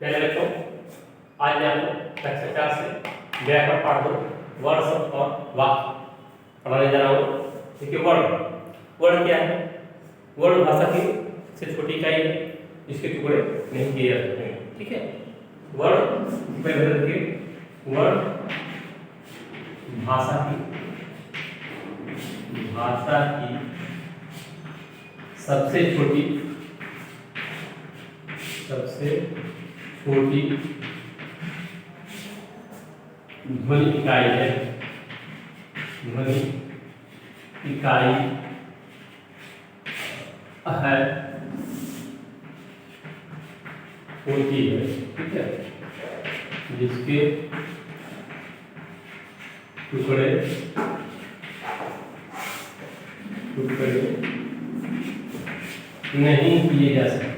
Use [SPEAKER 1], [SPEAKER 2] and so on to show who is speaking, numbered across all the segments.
[SPEAKER 1] मेरे बच्चों, आज मैं आपको कक्षा 4 से व्याकरण पाठ 2 वर्ड शब्द और वाक्य पढ़ाने जा रहा हूँ। देखिए, वर्ड क्या है? वर्ड भाषा की सबसे छोटी इकाई है जिसके टुकड़े नहीं किए जा सकते हैं। ठीक है, वर्ड पहले देखिए, वर्ड भाषा की सबसे छोटी ध्वनि इकाई है। ध्वनि इकाई है, होती है। ठीक है, जिसके टुकड़े नहीं किए जा सकते,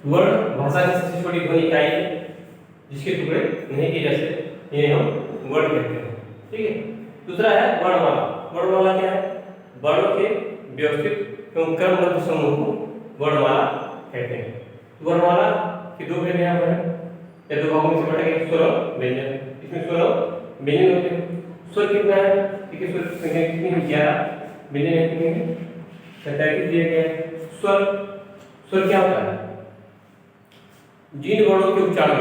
[SPEAKER 1] वर्ड भाषा की सबसे छोटी ध्वनि इकाई है जिसके टुकड़े नहीं किए जा सकते, ये हम वर्ड कहते हैं। ठीक है, दूसरा है वर्णमाला। वर्णमाला क्या है? वर्णों के व्यवस्थित एवं क्रमबद्ध समूह को वर्णमाला कहते हैं। वर्णमाला के दो भेद यहाँ पर है, या दो भागों में से बटेगा, स्वर और व्यंजन। इसमें स्वर और व्यंजन होते हैं। स्वर कितना है? ठीक है, स्वर संख्या कितनी है? 11। व्यंजन कितने हैं? 37 दिया गया है। स्वर क्या होता है? जिन वर्णों के उच्चारण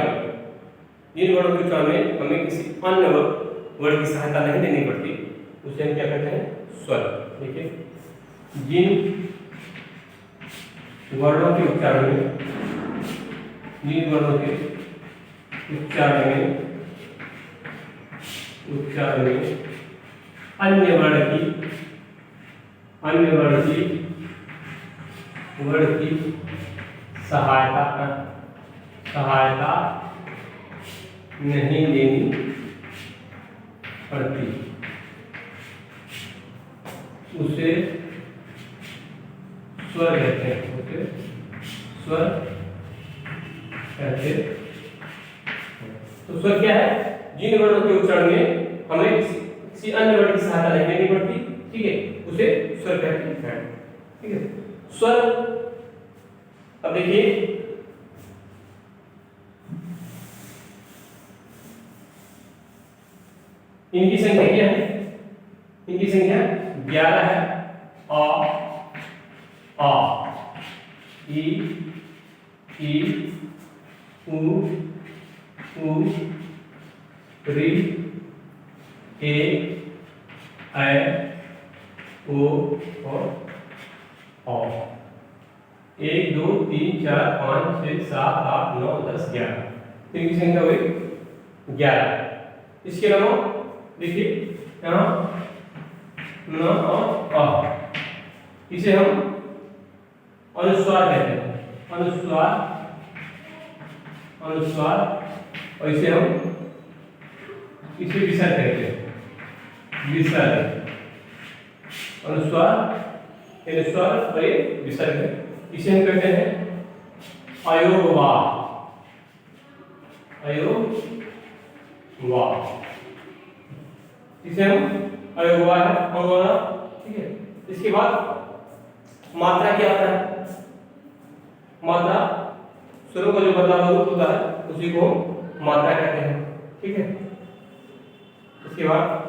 [SPEAKER 1] में हमें किसी अन्य वर्ड की सहायता नहीं लेनी पड़ती, उसे हम क्या कहते हैं? स्वर। देखिए, जिन वर्णों के उच्चारण में अन्य वर्ण की सहायता नहीं लेनी पड़ती, उसे स्वर कहते हैं। स्वर कहते हैं। तो स्वर क्या है? जिन वर्णों के उच्चारण में हमें किसी अन्य वर्ण की सहायता नहीं लेनी पड़ती, ठीक है, उसे स्वर कहते हैं। ठीक है, स्वर। अब देखिए, इनकी संख्या क्या है? इनकी संख्या 11 है। आ, ई, उ, ऋ, ए, ऐ, ओ और औ। 1 2 3 4 5 6 7 8 9 10 11। इनकी संख्या हुई 11। इसके अलावा देखिए, यहाँ न और अ, इसे हम अनुस्वार कहते हैं। अनुस्वार, और इसे विसर्ग कहते हैं। विसर्ग, अनुस्वार और ये विसर्ग है। इसे हम कहते हैं अयोगवार। इसे हम अयोगवार है। ठीक है, इसके बाद मात्रा क्या होता है? मात्रा स्वरों का जो बदलाव होता है उसी को मात्रा कहते हैं। ठीक है, इसके बाद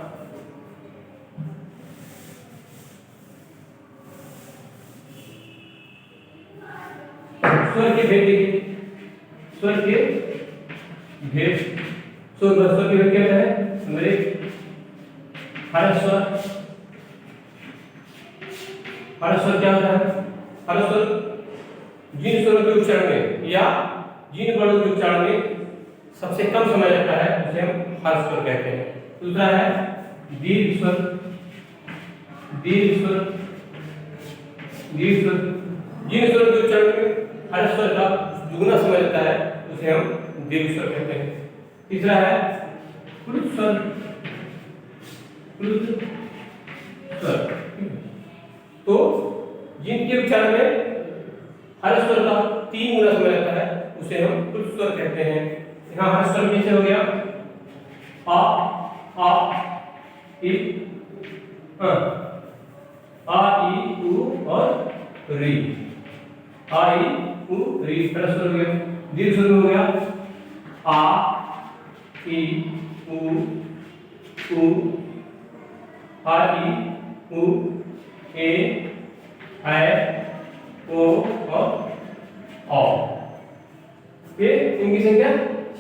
[SPEAKER 1] स्वर के भेद देखिए। स्वर के भेद क्या है? नंबर 1, हर्ष स्वर क्या होता है? हर्ष स्वर जिन स्वरों के उच्चारण में या जिन वर्णों के उच्चारण में सबसे कम समय लगता है उसे हम हर्ष स्वर कहते हैं। दूसरा है दीर्घ स्वर। जिन स्वरों के उच्चारण में हर्ष स्वर का दुगुना समय लगता है उसे हम दीर्घ स्वर कहते हैं। तीसरा है प्लुत स्वर। तो जिनके उच्चारण में हर्ष स्वर का 3 गुना समय लगता है उसे हम प्लुत स्वर कहते हैं। यहाँ हर्ष स्वर नीचे हो गया आ, इ, आ ई उ और री, आ ई उ री, पहला स्वर हो गया। दीर्घ स्वर हो गया आ ई उ आ ई उ ए ऐ ओ और औ। ये इनकी संख्या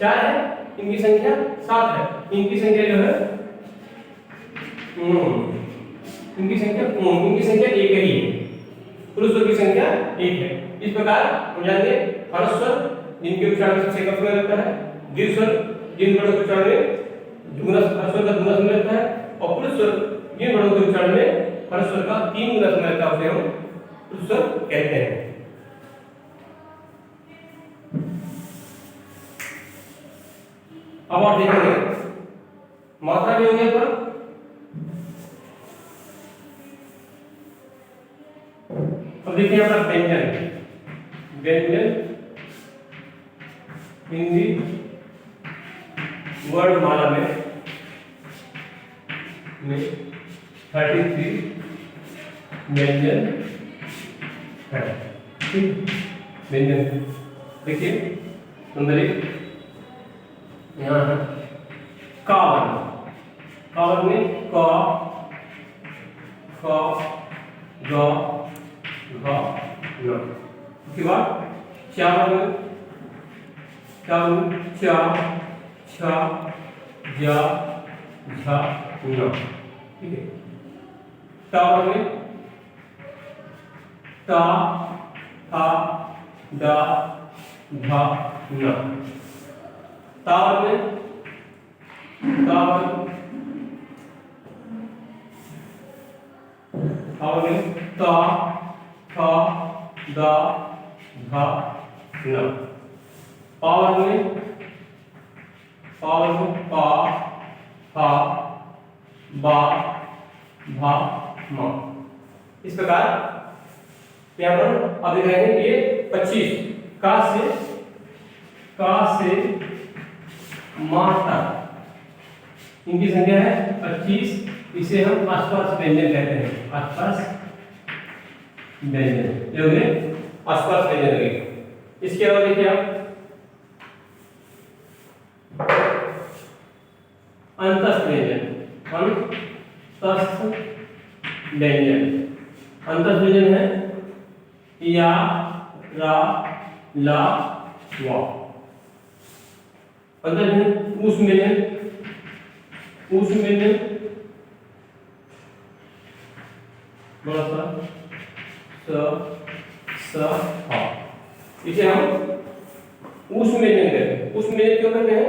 [SPEAKER 1] 4 है, इनकी संख्या 7 है। इनकी संख्या जो है इनकी संख्या एक ही है, कुल स्वर की संख्या 1 है। इस प्रकार हम जानेंगे हर्ष स्वर जिनके उच्चारण में सबसे कम समय लगता है, दीर्घ स्वर जिन वर्णों के उच्चारण में दुगुना हर्ष स्वर का दुगुना समय लगता है, और पुरुष स्वर जिन वर्णों के उच्चारण में हर्ष स्वर का 3 गुना समय लगता है, उसे हम पुरुष स्वर कहते हैं। अब आप देखेंगे मात्रा भी हो गया पर अब देखिए अपना व्यंजन, हिंदी वर्णमाला में 33 व्यंजन है। व्यंजन देखिए नंबर 1 यहाँ है का वर्ण, का वर्ण में क ख ग घ ङ। उसके बाद चा वर्ण में च छ ज झ ञ, ठीक है। ट वर्ण में ट ठ ड ढ ण। ता वर्ण में ता वर्ण ता थ द ध न। पा वर्ण में पा फा बा भा म। इस प्रकार यहाँ पर अब देख रहे हैं ये 25 का से मां तक इनकी संख्या है 25। इसे हम आसपास व्यंजन कहते हैं, आसपास व्यंजन, ये हो गए आसपास व्यंजन हो गए। इसके अलावा देखिए आप अंतस्थ व्यंजन, अंतस्थ व्यंजन, अंतस्थ व्यंजन है या रा ला वा। अंतस्थ व्यंजन ऊष्म व्यंजन, ऊष्म व्यंजन बड़ा सा स हा, इसे हम ऊष्म व्यंजन कहते हैं। ऊष्म व्यंजन क्यों कहते हैं?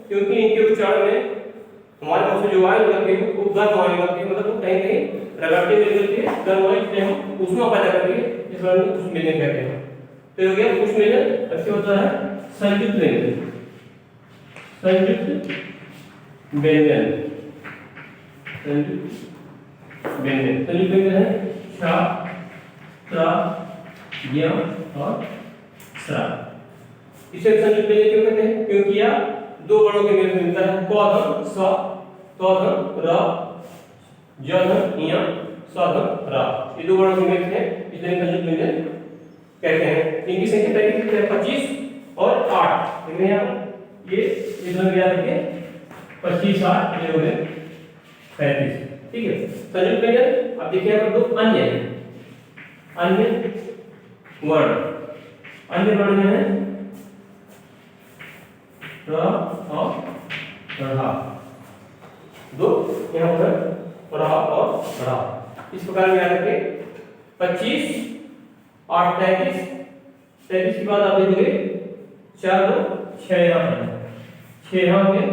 [SPEAKER 1] क्योंकि इनके उच्चारण में हमारे मुंह से जो वायु निकलती है वो गर्म वायु निकलती है, मतलब वो कहीं कहीं रगड़ते हुए निकलती है गर्म वायु, इसलिए हम ऊष्मा पैदा करती है, इस वजह से ऊष्म व्यंजन कहते हैं। तो हो गया ऊष्म व्यंजन। ऐसे होता है संयुक्त व्यंजन, संयुक्त व्यंजन, संयुक्त व्यंजन, संयुक्त व्यंजन है श त्र य और स्र। इसे संयुक्त व्यंजन क्यों कहते हैं? क्योंकि यह दो वर्णों के मेल में मिलता है। क ध स, त ध र, ज ध ञ, स ध र, ये दो वर्णों के मेल हैं, इसलिए संयुक्त व्यंजन कहते हैं। इनकी संख्या 25 और 8। देखिए यहाँ ये दोनों याद रखिए 25 8 ये हो गए 35, ठीक है। संयुक्त व्यंजन। अब देखिए यहाँ पर दो अन्य हैं, अन्य वर्ण, अन्य वर्ण में है र और ढ़, दो यहाँ पर ढ़ और ढ़। इस प्रकार में याद रखें 25 8 33, 33 के बाद आप देखोगे 4 2 6 यहाँ पर 6 यहाँ हो गए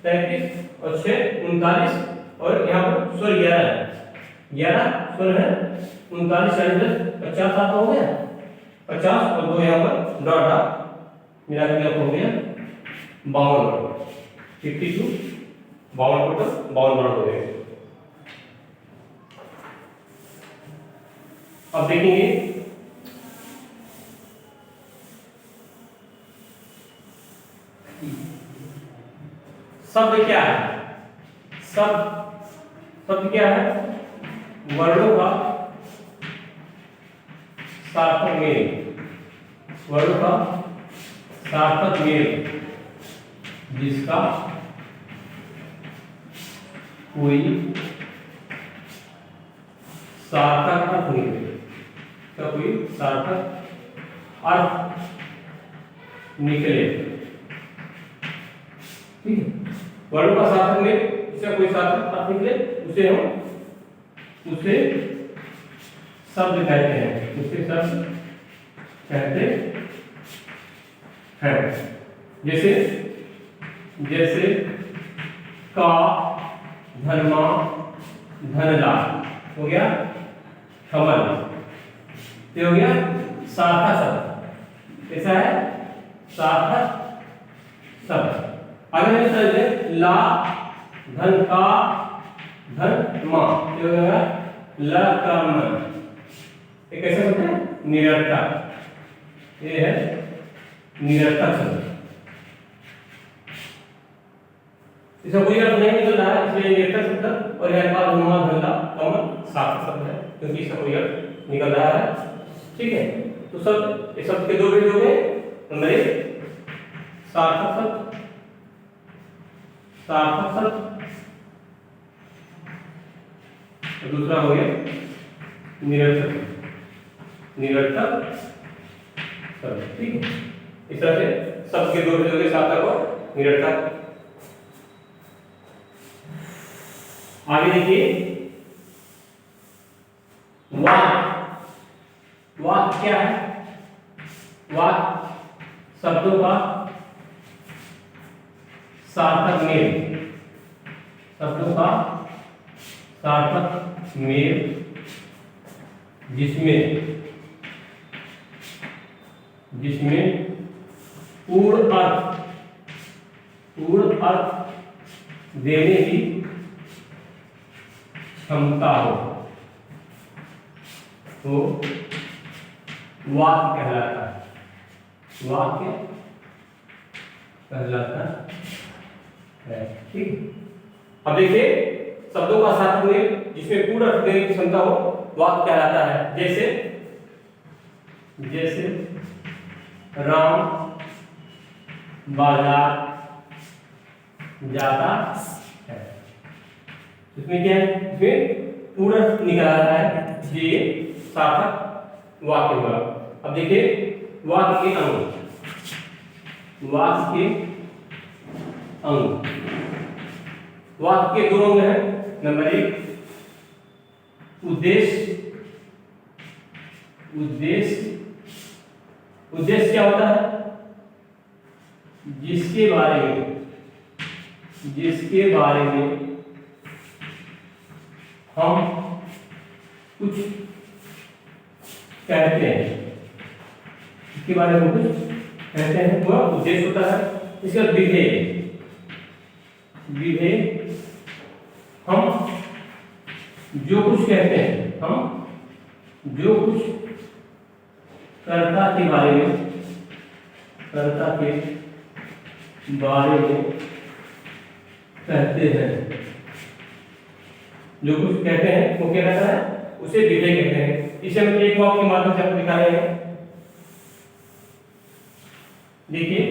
[SPEAKER 1] 33 और 6 39, और यहाँ पर स्वर 11 है, 11 स्वर है 39 40 50 7 हो गया 50, और 2 यहाँ पर डॉट मिला के आपको हो गया 52, 52 52 टोटल 52 हो गए। अब देखेंगे शब्द क्या है? शब्द क्या है? वर्णों का सार्थक मेल, वर्णों का सार्थक मेल जिसका कोई सार्थक अर्थ निकले, का कोई सार्थक अर्थ निकले। ठीक है, वर्णों का सार्थक मेल जिसका कोई सार्थक अर्थ निकले उसे हम उसे शब्द कहते हैं, उसे शब्द कहते हैं। जैसे जैसे का, धर्मा, धनला हो गया, कमल, ये हो गया सार्थक शब्द। कैसा है? सार्थक शब्द। आगे चलिए, ला, धन का, धन मा, ये हो गया लकम। ये कैसा शब्द है? निरर्थक। ये है निरर्थक शब्द, इसका कोई अर्थ नहीं निकल रहा है, इसलिए निरर्थक शब्द। और यहाँ का धनुमा, धनला, कमल सार्थक शब्द है क्योंकि इसका कोई अर्थ निकल रहा है। ठीक है, तो शब्द, इस शब्द के दो भेद हो गए। नंबर एक सार्थक शब्द, सार्थक शब्द, और दूसरा हो गया निरर्थक, निरर्थक शब्द। ठीक है, इस तरह से शब्द के दो भेद हो गए, सार्थक और निरर्थक। आगे देखिए, वाक्य। वाक्य क्या है? वाक्य शब्दों का सार्थक मेल, शब्दों का सार्थक मेल जिसमें जिसमें पूर्ण अर्थ देने की क्षमता हो, तो वाक्य कहलाता है, वाक्य कहलाता है। ठीक, अब देखिए, शब्दों का सार्थक मेल जिसमें पूर्ण अर्थ देने की क्षमता हो वाक्य कहलाता है। जैसे जैसे राम बाजार जाता है, इसमें क्या है? इसमें पूर्ण निकल रहा है, ये सार्थक वाक्य हुआ। अब देखिए, वाक्य के अंग, वाक्य के अंग, वाक्य के दो अंग हैं। नंबर एक उद्देश्य। उद्देश्य, उद्देश्य क्या होता है? जिसके बारे में हम कुछ कहते हैं, इसके बारे में कुछ कहते हैं, वह उद्देश्य होता है। इसका विधेय, विधेय हम जो कुछ कहते हैं, हम जो कुछ कर्ता के बारे में कहते हैं, जो कुछ कहते हैं वो क्या कहता है? उसे विधेय कहते हैं। इसे हम एक वाक्य के माध्यम से आपको दिखा रहे हैं। देखिए,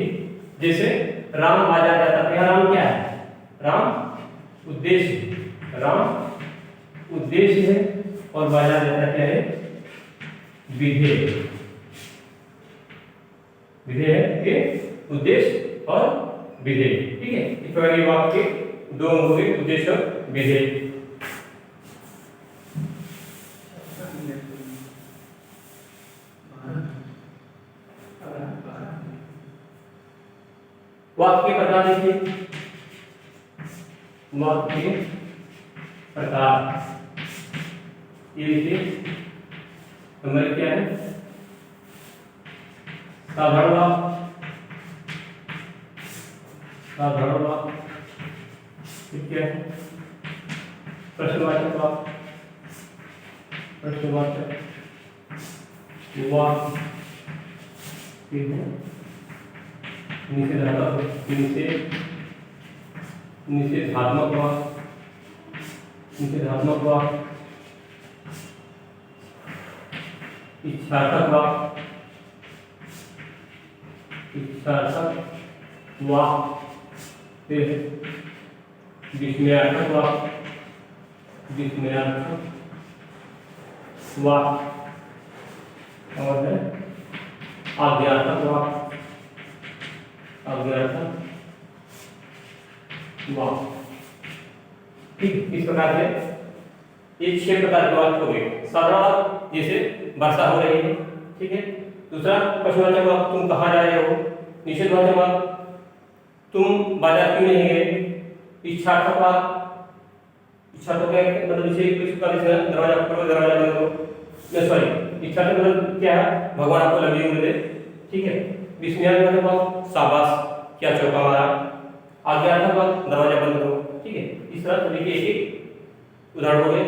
[SPEAKER 1] जैसे राम बाजार जाता है, राम क्या है? राम उद्देश्य, राम उद्देश्य है, और बाजार जाता क्या है? विधेय। विधेय है के उद्देश्य और विधेय। ठीक है, इस प्रकार के वाक्य के दो अंग हो गए, उद्देश्य और विधेय। वाक्य के प्रकार देखिए, वाक्य के प्रकार ये देखिए, नंबर क्या है? साधारण वाक्य, साधारण वाक्य, ठीक है, प्रश्नवाचक वाक्य, प्रश्नवाचक वाक्य, ठीक है, निषेधात्मक वाक्य, निषेधात्मक वाक्य, इच्छार्थक वाक्य, इच्छार्थक वाक्य, फिर विस्मयार्थक वाक्य, विस्मयार्थक वाक्य, और है आज्ञार्थक वाक्य, आज्ञार्थक वाक्य। ठीक, इस प्रकार से ये 6 प्रकार के वाक्य हो गए। साधारण जैसे वर्षा हो रही है, ठीक है। दूसरा प्रश्नवाचक वाक्य, तुम कहाँ जा रहे हो। निषेधवाचक वाक्य, तुम बाजार क्यों नहीं गए। इच्छार्थक वाक्य, इच्छार्थक मतलब जैसे कुछ का दरवाजा खोलो, दरवाजा बंद करो, सॉरी, इच्छार्थक मतलब क्या है, भगवान आपको लंबी उम्र दे, ठीक है। विस्मयार्थक वाक्य, शाबाश क्या चौका मारा। आज्ञार्थक वाक्य, दरवाजा बंद करो, ठीक है। इस तरह सभी के एक उदाहरण हो गए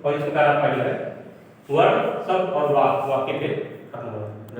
[SPEAKER 1] और इस प्रकार आपका जो है वर्ड, शब्द और वाक्य पे खत्म हो।